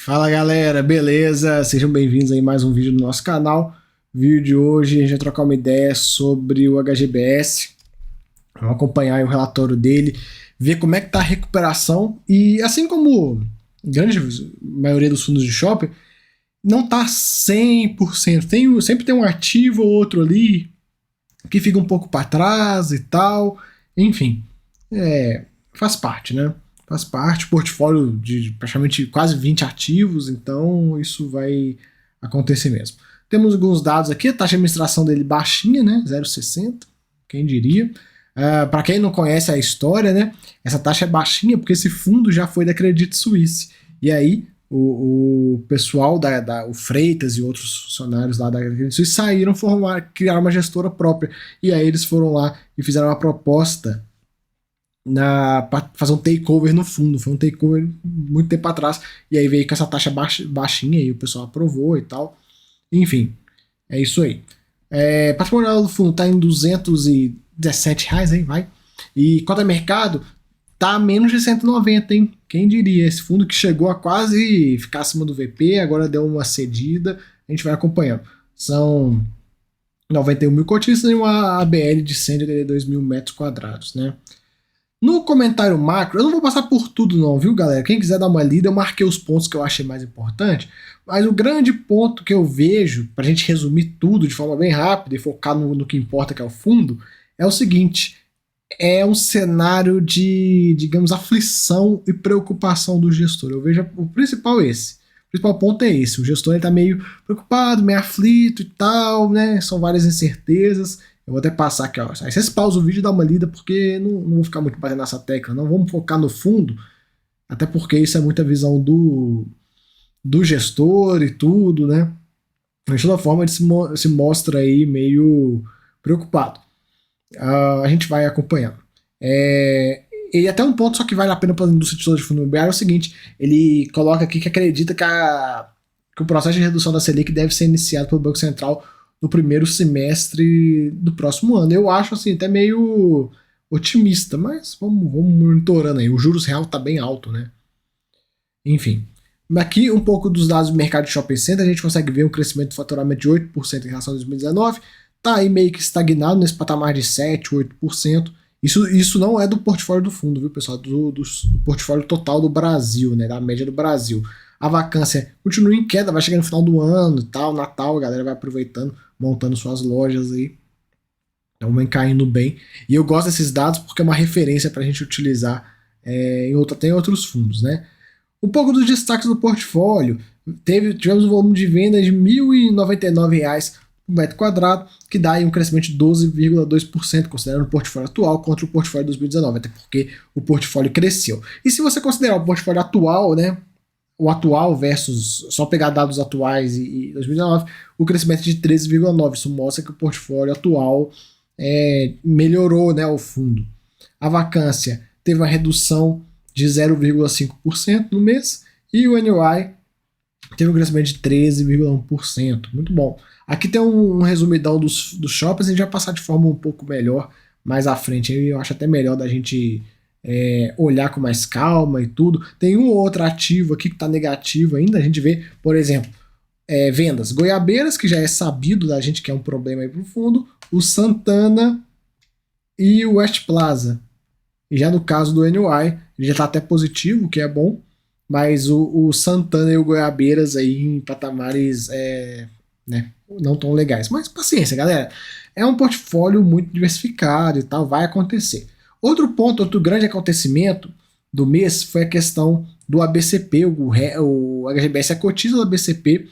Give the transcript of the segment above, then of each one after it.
Fala galera, beleza? Sejam bem-vindos aí a mais um vídeo do nosso canal. Vídeo de hoje a gente vai trocar uma ideia sobre o HGBS. Vamos acompanhar aí o relatório dele, ver como é que tá a recuperação e assim como a grande maioria dos fundos de shopping, não tá 100%. Sempre tem um ativo ou outro ali que fica um pouco para trás e tal. Enfim, faz parte, né? Faz parte, portfólio de praticamente quase 20 ativos, então isso vai acontecer mesmo. Temos alguns dados aqui, a taxa de administração dele baixinha, né? 0,60, quem diria. Para quem não conhece a história, né? Essa taxa é baixinha porque esse fundo já foi da Credit Suisse. E aí o pessoal, o Freitas e outros funcionários lá da Credit Suisse saíram, criaram uma gestora própria. E aí eles foram lá e fizeram uma proposta para fazer um takeover no fundo. Foi um takeover muito tempo atrás, e aí veio com essa taxa baixinha e o pessoal aprovou e tal. Enfim, é isso aí. Patrimonial do fundo está em R$217, hein, vai. E cota de mercado tá a menos de 190, hein? Quem diria? Esse fundo que chegou a quase ficar acima do VP, agora deu uma cedida, a gente vai acompanhando. São 91 mil cotistas e uma ABL de 182 mil metros quadrados, né? No comentário macro, eu não vou passar por tudo não, viu galera? Quem quiser dar uma lida, eu marquei os pontos que eu achei mais importantes, mas o grande ponto que eu vejo, pra gente resumir tudo de forma bem rápida e focar no que importa, que é o fundo, é o seguinte: é um cenário de, digamos, aflição e preocupação do gestor. Eu vejo o principal esse. O principal ponto é esse: o gestor está meio preocupado, meio aflito e tal, né? São várias incertezas. Eu vou até passar aqui, ó. Aí vocês pausam o vídeo e dá uma lida, porque não vou ficar muito batendo nessa tecla, não. Vamos focar no fundo, até porque isso é muita visão do gestor e tudo, né? De toda forma, ele se mostra aí meio preocupado. A gente vai acompanhando. E até um ponto só que vale a pena para a indústria de tesouro de fundo imobiliário é o seguinte: ele coloca aqui que acredita que o processo de redução da Selic deve ser iniciado pelo Banco Central no primeiro semestre do próximo ano. Eu acho assim até meio otimista, mas vamos monitorando aí. O juros real está bem alto, né? Enfim. Aqui um pouco dos dados do mercado de shopping center, a gente consegue ver um crescimento de faturamento de 8% em relação a 2019. Tá aí meio que estagnado nesse patamar de 7, 8%. Isso não é do portfólio do fundo, viu, pessoal? Do portfólio total do Brasil, né? Da média do Brasil. A vacância continua em queda, vai chegar no final do ano e tal, Natal, a galera vai aproveitando, montando suas lojas aí. Então vem caindo bem. E eu gosto desses dados porque é uma referência para a gente utilizar tem outros fundos, né? Um pouco dos destaques do portfólio. Tivemos um volume de vendas de R$ 1.099 por metro quadrado, que dá aí um crescimento de 12,2%, considerando o portfólio atual contra o portfólio de 2019, até porque o portfólio cresceu. E se você considerar o portfólio atual, né, o atual versus só pegar dados atuais e 2019, o crescimento de 13,9%, isso mostra que o portfólio atual melhorou, né, o fundo. A vacância teve uma redução de 0,5% no mês, e o NOI teve um crescimento de 13,1%, muito bom. Aqui tem um resumidão dos shoppings, a gente vai passar de forma um pouco melhor mais à frente. Eu acho até melhor da gente olhar com mais calma e tudo. Tem um ou outro ativo aqui que está negativo ainda. A gente vê, por exemplo, vendas. Goiabeiras, que já é sabido da gente que é um problema aí para o fundo. O Santana e o West Plaza. E já no caso do NOI, ele já está até positivo, que é bom. Mas o Santana e o Goiabeiras aí em patamares né, não tão legais. Mas paciência, galera. É um portfólio muito diversificado e tal, vai acontecer. Outro ponto, outro grande acontecimento do mês foi a questão do ABCP. O HGBS é cotiza do ABCP.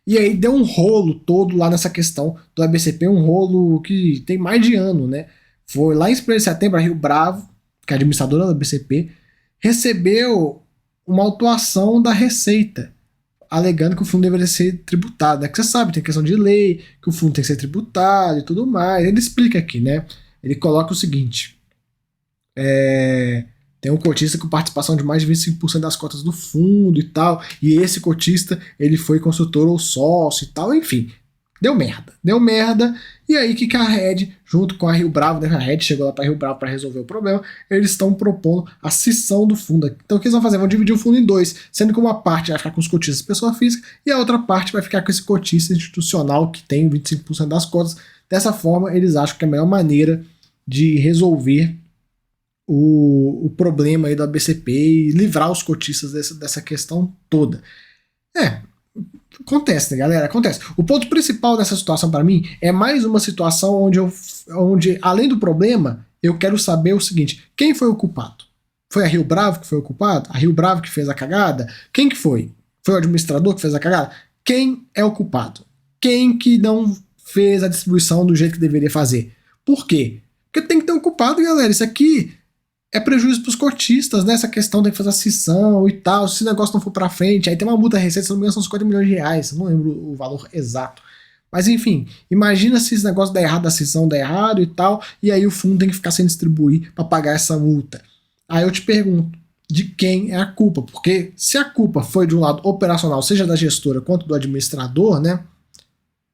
E aí deu um rolo todo lá nessa questão do ABCP, um rolo que tem mais de ano, né? Foi lá em 1º de setembro, a Rio Bravo, que é a administradora do ABCP, recebeu uma autuação da Receita, alegando que o fundo deveria ser tributado. É que você sabe, tem questão de lei, que o fundo tem que ser tributado e tudo mais. Ele explica aqui, né? Ele coloca o seguinte: tem um cotista com participação de mais de 25% das cotas do fundo e tal, e esse cotista ele foi consultor ou sócio e tal, enfim. Deu merda. Deu merda. E aí que a Red, junto com a Rio Bravo, né? A Red chegou lá para Rio Bravo para resolver o problema. Eles estão propondo a cisão do fundo. Então o que eles vão fazer? Vão dividir o fundo em dois, sendo que uma parte vai ficar com os cotistas pessoa física e a outra parte vai ficar com esse cotista institucional que tem 25% das cotas. Dessa forma, eles acham que é a melhor maneira de resolver o problema aí do ABCP e livrar os cotistas dessa questão toda. Acontece, né, galera? Acontece. O ponto principal dessa situação para mim é mais uma situação onde, além do problema, eu quero saber o seguinte: quem foi o culpado? Foi a Rio Bravo que foi o culpado? A Rio Bravo que fez a cagada? Quem que foi? Foi o administrador que fez a cagada? Quem é o culpado? Quem que não fez a distribuição do jeito que deveria fazer? Por quê? Porque tem que ter um culpado, galera. Isso aqui é prejuízo para os cotistas, né? Essa questão tem que fazer a cisão e tal. Se o negócio não for para frente, aí tem uma multa recente, se não me engano, são 50 milhões de reais. Eu não lembro o valor exato. Mas enfim, imagina se esse negócio der errado, a cisão der errado e tal, e aí o fundo tem que ficar sem distribuir para pagar essa multa. Aí eu te pergunto, de quem é a culpa? Porque se a culpa foi de um lado operacional, seja da gestora quanto do administrador, né?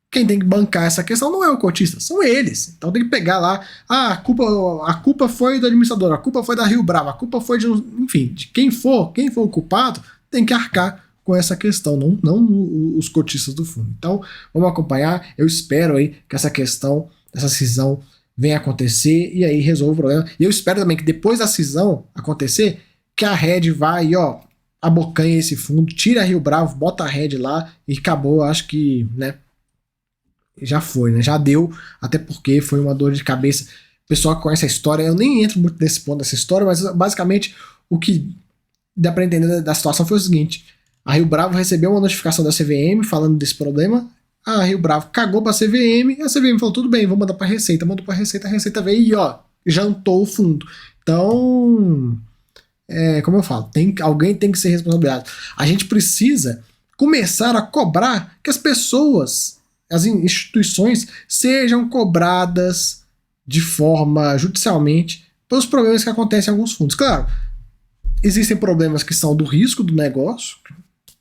Quem tem que bancar essa questão não é o cotista, são eles. Então tem que pegar lá, a culpa foi do administrador, a culpa foi da Rio Bravo, a culpa foi de, enfim, de quem for o culpado, tem que arcar com essa questão, não os cotistas do fundo. Então vamos acompanhar, eu espero aí que essa questão, essa cisão venha acontecer e aí resolva o problema. E eu espero também que depois da cisão acontecer, que a Red vai, ó, abocanha esse fundo, tira a Rio Bravo, bota a Red lá e acabou, acho que, né, já foi, né? Já deu, até porque foi uma dor de cabeça. O pessoal que conhece a história, eu nem entro muito nesse ponto dessa história, mas basicamente o que dá pra entender da situação foi o seguinte: a Rio Bravo recebeu uma notificação da CVM falando desse problema, a Rio Bravo cagou pra CVM, e a CVM falou, tudo bem, vou mandar pra Receita, mandou pra Receita, a Receita veio e ó, jantou o fundo. Então, como eu falo, alguém tem que ser responsabilizado. A gente precisa começar a cobrar que as pessoas, as instituições, sejam cobradas de forma judicialmente pelos problemas que acontecem em alguns fundos. Claro, existem problemas que são do risco do negócio,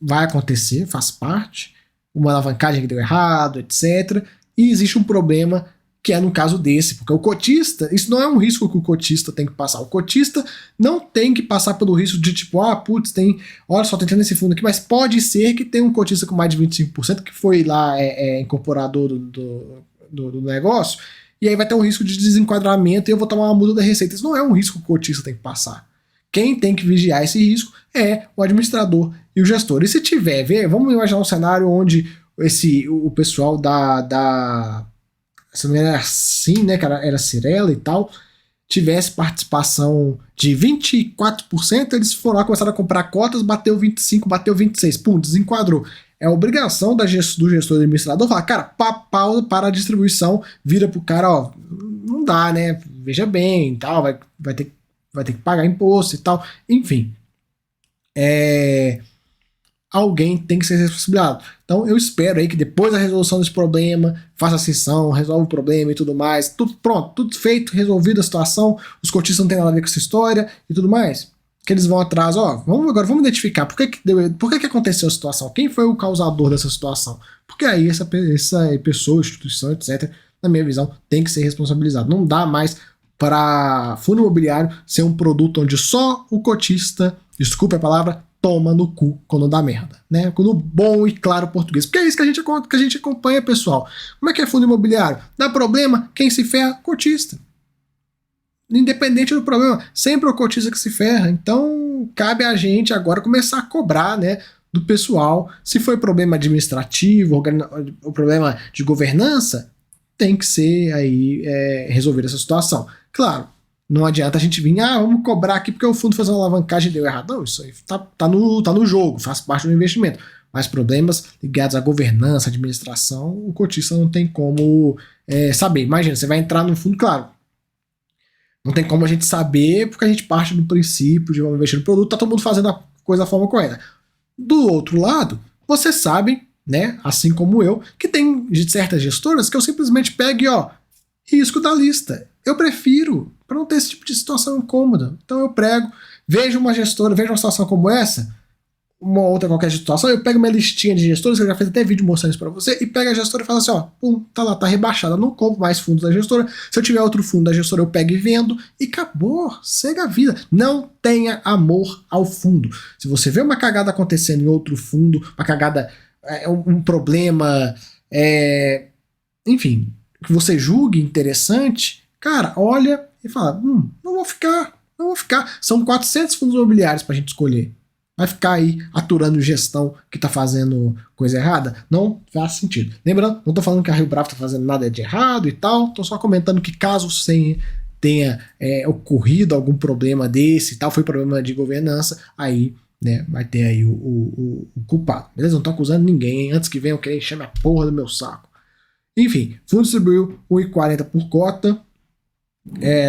vai acontecer, faz parte, uma alavancagem que deu errado, etc. E existe um problema que é no caso desse, porque o cotista, isso não é um risco que o cotista tem que passar. O cotista não tem que passar pelo risco de tipo, olha só, tá entrando nesse fundo aqui, mas pode ser que tenha um cotista com mais de 25% que foi lá incorporador do negócio, e aí vai ter um risco de desenquadramento e eu vou tomar uma multa da Receita. Isso não é um risco que o cotista tem que passar. Quem tem que vigiar esse risco é o administrador e o gestor. E se tiver, vamos imaginar um cenário onde o pessoal se não era assim, né, que era Cirela e tal, tivesse participação de 24%, eles foram lá, começaram a comprar cotas, bateu 25%, bateu 26%, pum, desenquadrou. É obrigação do gestor e do administrador falar, cara, pau para a distribuição, vira pro cara, ó, não dá, né, veja bem, tal, vai ter que pagar imposto e tal, enfim. Alguém tem que ser responsabilizado. Então eu espero aí que depois da resolução desse problema, faça a cisão, resolve o problema e tudo mais, tudo pronto, tudo feito, resolvida a situação, os cotistas não tem nada a ver com essa história e tudo mais, que eles vão atrás, ó, vamos identificar por que aconteceu a situação, quem foi o causador dessa situação, porque aí essa pessoa, instituição, etc., na minha visão, tem que ser responsabilizado. Não dá mais para fundo imobiliário ser um produto onde só o cotista, desculpe a palavra, toma no cu quando dá merda, né? No bom e claro português. Porque é isso que a gente acompanha, pessoal. Como é que é fundo imobiliário? Dá problema, quem se ferra? Cotista. Independente do problema, sempre o cotista que se ferra. Então, cabe a gente agora começar a cobrar, né, do pessoal. Se foi problema administrativo, o problema de governança, tem que ser aí resolver essa situação. Claro, não adianta a gente vir, vamos cobrar aqui porque o fundo fez uma alavancagem e deu errado. Não, isso aí tá no jogo, faz parte do investimento. Mas problemas ligados à governança, administração, o cotista não tem como saber. Imagina, você vai entrar no fundo, claro, não tem como a gente saber porque a gente parte do princípio de vamos investir no produto, tá todo mundo fazendo a coisa da forma correta. Do outro lado, vocês sabem, né, assim como eu, que tem certas gestoras que eu simplesmente pego e risco da lista. Eu prefiro, para não ter esse tipo de situação incômoda. Então eu prego, vejo uma gestora, vejo uma situação como essa, uma outra qualquer situação, eu pego minha listinha de gestores, que eu já fiz até vídeo mostrando isso pra você, e pego a gestora e falo assim, ó, pum, tá lá, tá rebaixada, não compro mais fundos da gestora, se eu tiver outro fundo da gestora eu pego e vendo, e acabou, segue a vida. Não tenha amor ao fundo. Se você vê uma cagada acontecendo em outro fundo, uma cagada, um problema, enfim, que você julgue interessante, cara, olha e fala, não vou ficar. São 400 fundos imobiliários pra gente escolher. Vai ficar aí aturando gestão que tá fazendo coisa errada? Não faz sentido. Lembrando, não tô falando que a Rio Bravo tá fazendo nada de errado e tal, tô só comentando que caso tenha ocorrido algum problema desse e tal, foi problema de governança, aí, né, vai ter aí o culpado. Beleza? Não tô acusando ninguém, hein? Antes que venham querer encher a porra do meu saco. Enfim, fundo distribuiu 1,40 por cota.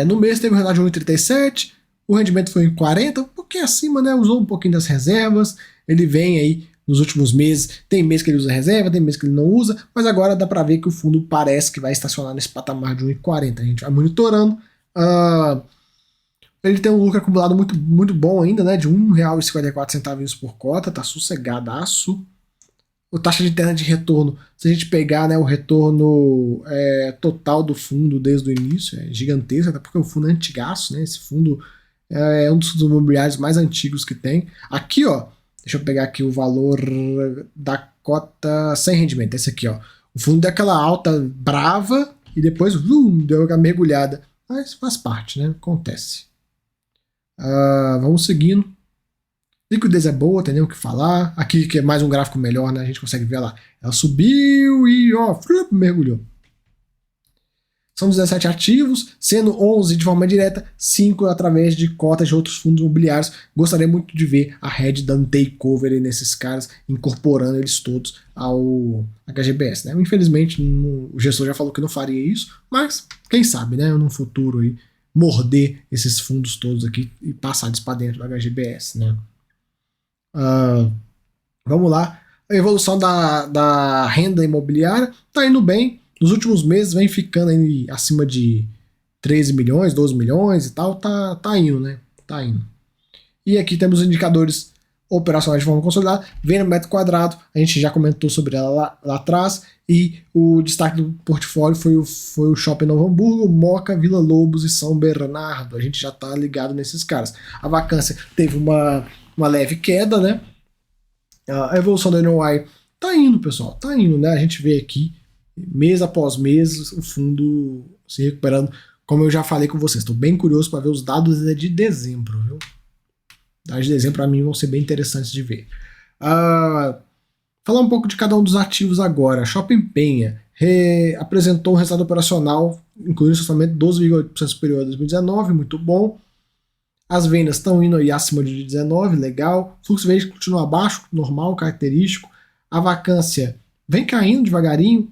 No mês teve um resultado de 1,37. O rendimento foi em 40, um pouquinho acima, né? Usou um pouquinho das reservas. Ele vem aí nos últimos meses. Tem mês que ele usa reserva, tem mês que ele não usa. Mas agora dá para ver que o fundo parece que vai estacionar nesse patamar de 1,40. A gente vai monitorando. Ele tem um lucro acumulado muito, muito bom ainda, né? De R$ 1,54 por cota. Tá sossegadaço. A taxa de interna de retorno, se a gente pegar, né, o retorno total do fundo desde o início, é gigantesco, até porque o fundo é antigaço, né? Esse fundo é um dos fundos imobiliários mais antigos que tem. Aqui, ó, deixa eu pegar aqui o valor da cota sem rendimento, esse aqui, ó. O fundo deu aquela alta brava e depois deu aquela mergulhada. Mas faz parte, né? Acontece. Vamos seguindo. Liquidez é boa, tem nem o que falar. Aqui que é mais um gráfico melhor, né? A gente consegue ver lá. Ela subiu e ó, mergulhou. São 17 ativos, sendo 11 de forma direta, 5 através de cotas de outros fundos imobiliários. Gostaria muito de ver a Red dando takeover nesses caras, incorporando eles todos ao HGBS, né? Infelizmente, o gestor já falou que não faria isso, mas quem sabe, né? No futuro aí, morder esses fundos todos aqui e passar eles para dentro do HGBS, né? Vamos lá. A evolução da renda imobiliária está indo bem. Nos últimos meses vem ficando aí acima de 13 milhões, 12 milhões e tal. Tá indo, né? Tá indo. E aqui temos os indicadores operacionais de forma consolidada. Venda no metro quadrado, a gente já comentou sobre ela lá atrás. E o destaque do portfólio foi o Shopping Novo Hamburgo, Moca, Vila Lobos e São Bernardo. A gente já tá ligado nesses caras. A vacância teve uma leve queda, né? A evolução do NOI tá indo, pessoal, tá indo, né? A gente vê aqui, mês após mês, o fundo se recuperando. Como eu já falei com vocês, estou bem curioso para ver os dados de dezembro, viu? Dados de dezembro para mim vão ser bem interessantes de ver. Falar um pouco de cada um dos ativos agora. Shopping Penha apresentou um resultado operacional, incluindo o orçamento 12,8% superior a 2019, muito bom. As vendas estão indo aí acima de 19, legal. O fluxo verde continua abaixo, normal, característico. A vacância vem caindo devagarinho.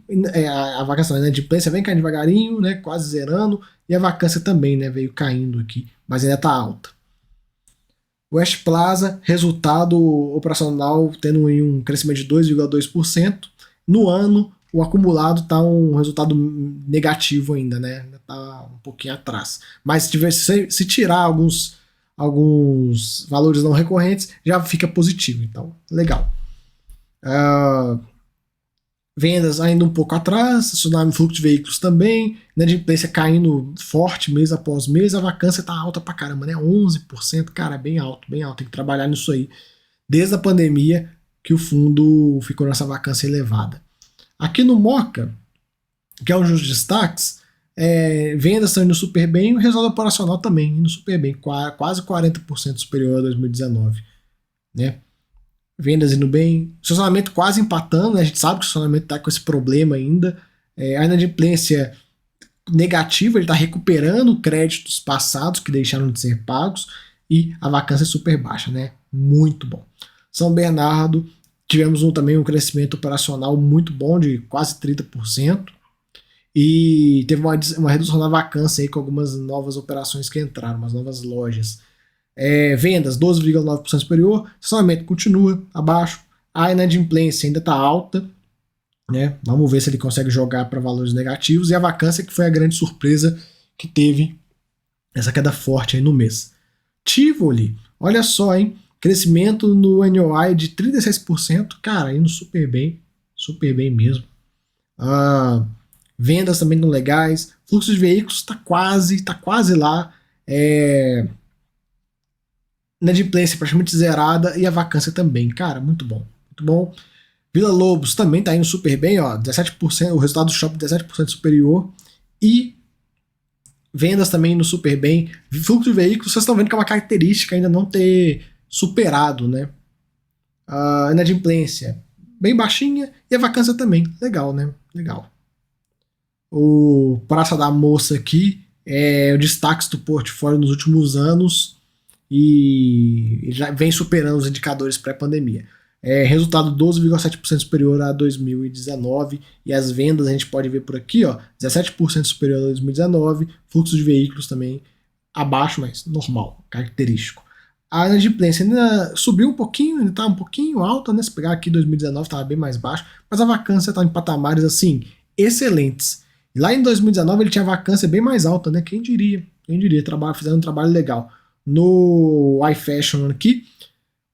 A vacância, né, de inadimplência vem caindo devagarinho, né, quase zerando. E a vacância também, né, veio caindo aqui, mas ainda está alta. West Plaza, resultado operacional tendo um crescimento de 2,2%. No ano, o acumulado está um resultado negativo ainda, né? Está um pouquinho atrás. Mas se tirar alguns valores não recorrentes, já fica positivo. Então, legal. Vendas ainda um pouco atrás, tsunami fluxo de veículos também, inadimplência caindo forte mês após mês, a vacância tá alta pra caramba, né? 11%, cara, bem alto, tem que trabalhar nisso aí. Desde a pandemia que o fundo ficou nessa vacância elevada. Aqui no Moca, que é um dos destaques, vendas estão indo super bem, o resultado operacional também indo super bem, quase 40% superior a 2019, né? Vendas indo bem, estacionamento quase empatando, né? A gente sabe que o estacionamento está com esse problema ainda. A inadimplência negativa, ele está recuperando créditos passados que deixaram de ser pagos e a vacância é super baixa, né? Muito bom. São Bernardo, tivemos também um crescimento operacional muito bom, de quase 30%, e teve uma redução da vacância aí com algumas novas operações que entraram, umas novas lojas. Vendas 12,9% superior, estacionamento continua abaixo, a inadimplência ainda está alta, né? Vamos ver se ele consegue jogar para valores negativos, e a vacância que foi a grande surpresa que teve essa queda forte aí no mês. Tivoli, olha só, hein? Crescimento no NOI de 36%, cara, indo super bem mesmo. Vendas também estão legais. Fluxo de veículos está quase lá. Inadimplência praticamente zerada e a vacância também. Cara, muito bom. Vila Lobos também está indo super bem, ó, 17%, o resultado do shopping 17% superior. E vendas também indo super bem. Fluxo de veículos, vocês estão vendo que é uma característica ainda não ter superado, né? A inadimplência bem baixinha e a vacância também. Legal, né? Legal. O Praça da Moça aqui é o destaque do portfólio nos últimos anos e já vem superando os indicadores pré-pandemia. Resultado 12,7% superior a 2019 e as vendas a gente pode ver por aqui, ó, 17% superior a 2019, fluxo de veículos também abaixo, mas normal, característico. A inadimplência ainda subiu um pouquinho, ainda está um pouquinho alta, né? Se pegar aqui 2019 estava bem mais baixo, mas a vacância está em patamares assim excelentes. E lá em 2019 ele tinha vacância bem mais alta, né? Quem diria, fizeram um trabalho legal. No iFashion aqui,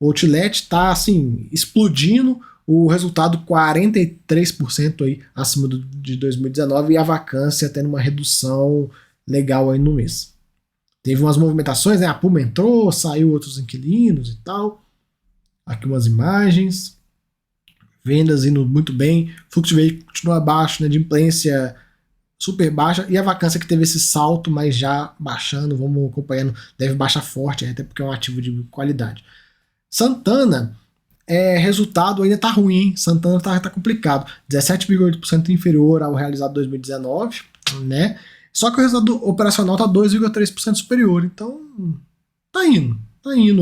o Outlet está assim, explodindo, o resultado 43% aí acima de 2019 e a vacância tendo uma redução legal aí no mês. Teve umas movimentações, né? A Puma entrou, saiu outros inquilinos e tal. Aqui umas imagens. Vendas indo muito bem, fluxo de veículo continua baixo, né? De inadimplência super baixa e a vacância que teve esse salto, mas já baixando, vamos acompanhando, deve baixar forte, até porque é um ativo de qualidade. Santana, resultado ainda tá ruim, hein? Santana tá complicado, 17,8% inferior ao realizado em 2019, né? Só que o resultado operacional tá 2,3% superior, então tá indo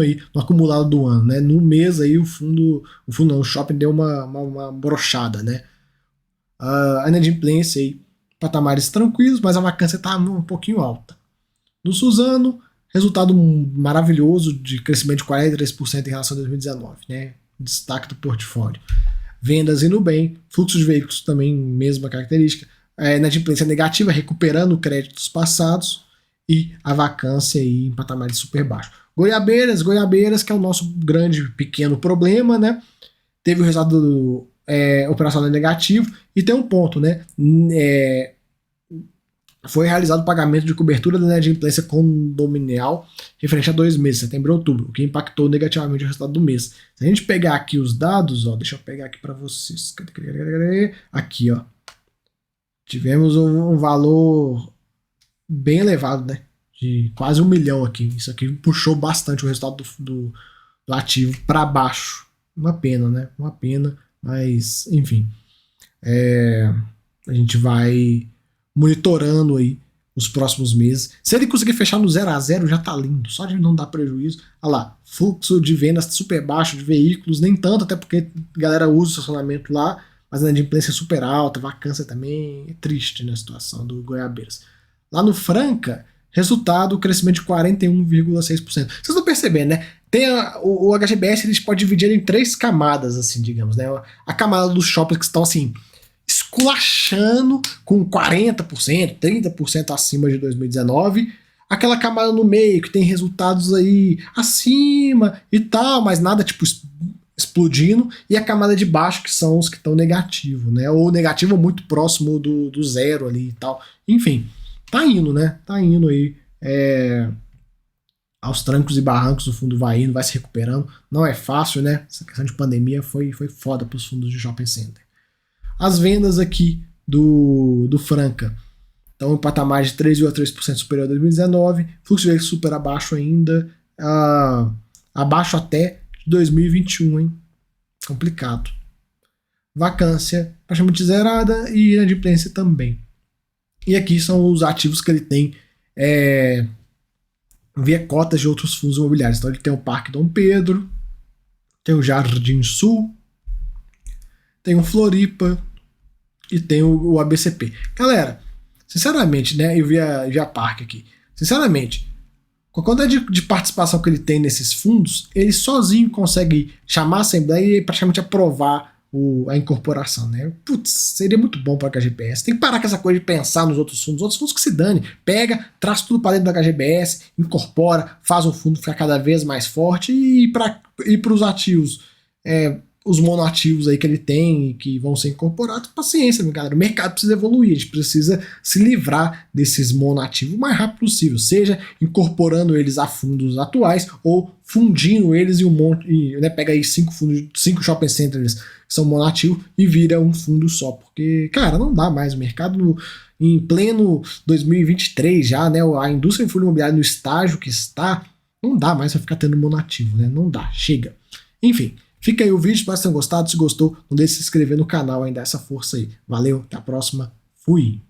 aí no acumulado do ano, né? No mês aí o shopping deu uma brochada, né? A inadimplência aí, patamares tranquilos, mas a vacância tá um pouquinho alta. No Suzano, resultado maravilhoso de crescimento de 43% em relação a 2019, né? Destaque do portfólio. Vendas indo bem, fluxo de veículos também, mesma característica. Inadimplência negativa, recuperando créditos passados e a vacância aí em patamares super baixos. Goiabeiras, que é o nosso pequeno problema, né? Teve o resultado operacional negativo e tem um ponto, né? Foi realizado o pagamento de cobertura da inadimplência condominial referente a 2 meses, setembro e outubro, o que impactou negativamente o resultado do mês. Se a gente pegar aqui os dados, ó, deixa eu pegar aqui para vocês. Aqui, ó. Tivemos um valor bem elevado, né? De quase 1 milhão aqui. Isso aqui puxou bastante o resultado do ativo para baixo. Uma pena, né? Uma pena, mas enfim. A gente vai monitorando aí os próximos meses. Se ele conseguir fechar no 0 a 0 já tá lindo, só de não dar prejuízo. Olha lá, fluxo de vendas super baixo de veículos, nem tanto, até porque a galera usa o estacionamento lá, mas a inadimplência é super alta, vacância também é triste na situação do Goiabeiras. Lá no Franca, resultado, crescimento de 41,6%. Vocês estão percebendo, né? Tem o HGBS, a gente pode dividir em 3 camadas, assim, digamos, né? A camada dos shoppings que estão, assim, esculachando com 40%, 30% acima de 2019. Aquela camada no meio que tem resultados aí acima e tal, mas nada, tipo, explodindo, e a camada de baixo, que são os que estão negativo, né? Ou negativo muito próximo do zero ali e tal. Enfim, tá indo, né? Tá indo aí aos trancos e barrancos, o fundo vai indo, vai se recuperando. Não é fácil, né? Essa questão de pandemia foi foda para os fundos de shopping center. As vendas aqui do Franca estão em patamar de 3,3% superior a 2019, fluxo de super abaixo ainda, abaixo até 2021, hein? Complicado. Vacância praticamente zerada e inadimplência também. E aqui são os ativos que ele tem via cotas de outros fundos imobiliários. Então ele tem o Parque Dom Pedro, tem o Jardim Sul, tem o Floripa e tem o ABCP. Galera, sinceramente, né? Eu vi a Parque aqui. Sinceramente, com a quantidade de participação que ele tem nesses fundos, ele sozinho consegue chamar a Assembleia e praticamente aprovar a incorporação, né? Putz, seria muito bom para a HGBS. Tem que parar com essa coisa de pensar nos outros fundos que se dane. Pega, traz tudo para dentro da HGBS, incorpora, faz o fundo ficar cada vez mais forte e para os ativos, os monoativos aí que ele tem e que vão ser incorporados, paciência, meu galera. O mercado precisa evoluir, a gente precisa se livrar desses monoativos o mais rápido possível, seja incorporando eles a fundos atuais ou fundindo eles né, pega aí 5 shopping centers que são monoativos e vira um fundo só, porque, cara, não dá mais. O mercado em pleno 2023 já, né, a indústria de fundo imobiliário no estágio que está, não dá mais pra ficar tendo monoativo, né, não dá, chega. Enfim, fica aí o vídeo, espero que tenham gostado. Se gostou, não deixe de se inscrever no canal ainda, essa força aí. Valeu, até a próxima, fui!